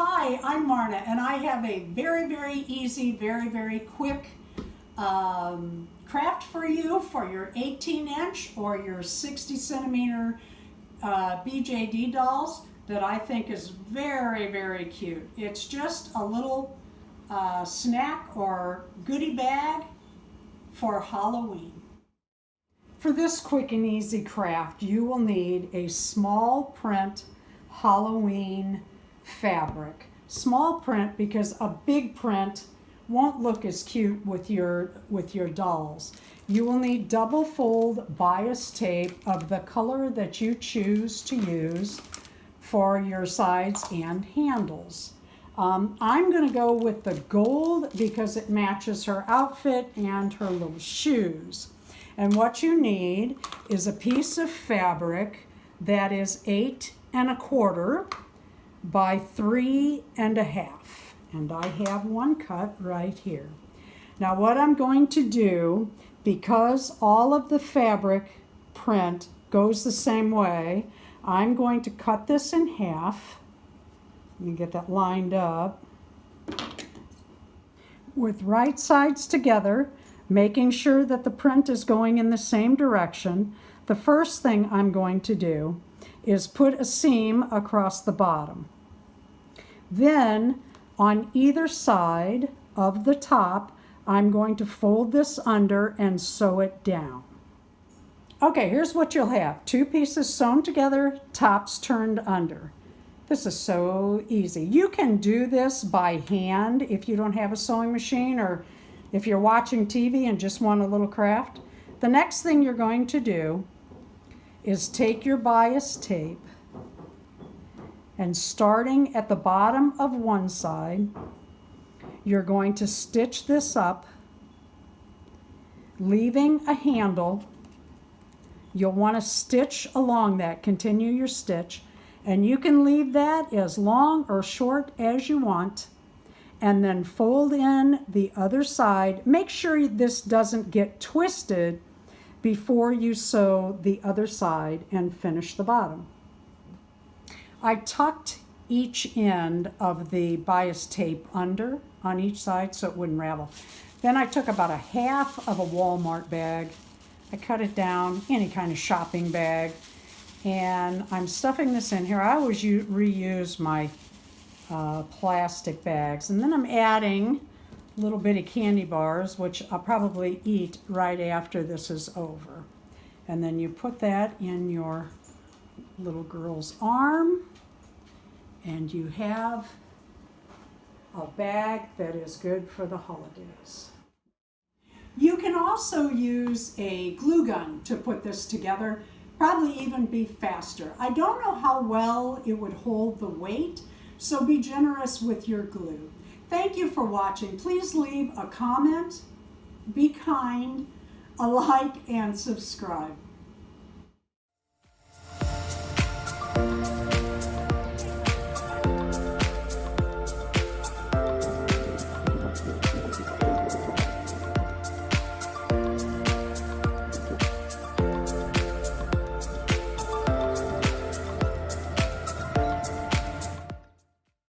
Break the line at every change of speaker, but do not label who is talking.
Hi, I'm Marna, and I have a very easy, very quick craft for you for your 18-inch or your 60-centimeter BJD dolls that I think is very cute. It's just a little snack or goodie bag for Halloween. For this quick and easy craft, you will need a small print Halloween fabric. Small print because a big print won't look as cute with your dolls. You will need double fold bias tape of the color that you choose to use for your sides and handles. I'm going to go with the gold because it matches her outfit and her little shoes. And what you need is a piece of fabric that is 8 1/4 by 3 1/2. And I have one cut right here. Now what I'm going to do, because all of the fabric print goes the same way, I'm going to cut this in half. Let me get that lined up. With right sides together, making sure that the print is going in the same direction, the first thing I'm going to do is put a seam across the bottom. Then on either side of the top, I'm going to fold this under and sew it down. Okay, here's what you'll have. 2 pieces sewn together, tops turned under. This is so easy. You can do this by hand if you don't have a sewing machine, or if you're watching TV and just want a little craft. The next thing you're going to do is take your bias tape and, starting at the bottom of one side, you're going to stitch this up, leaving a handle. You'll want to stitch along that, continue your stitch, and you can leave that as long or short as you want, and then fold in the other side. Make sure this doesn't get twisted before you sew the other side and finish the bottom. I tucked each end of the bias tape under on each side so it wouldn't ravel. Then I took about 1/2 of a Walmart bag. I cut it down, any kind of shopping bag, and I'm stuffing this in here. I always reuse my plastic bags, and then I'm adding little bitty candy bars, which I'll probably eat right after this is over. And then you put that in your little girl's arm, and you have a bag that is good for the holidays. You can also use a glue gun to put this together, probably even be faster. I don't know how well it would hold the weight, so be generous with your glue. Thank you for watching. Please leave a comment, be kind, a like, and subscribe.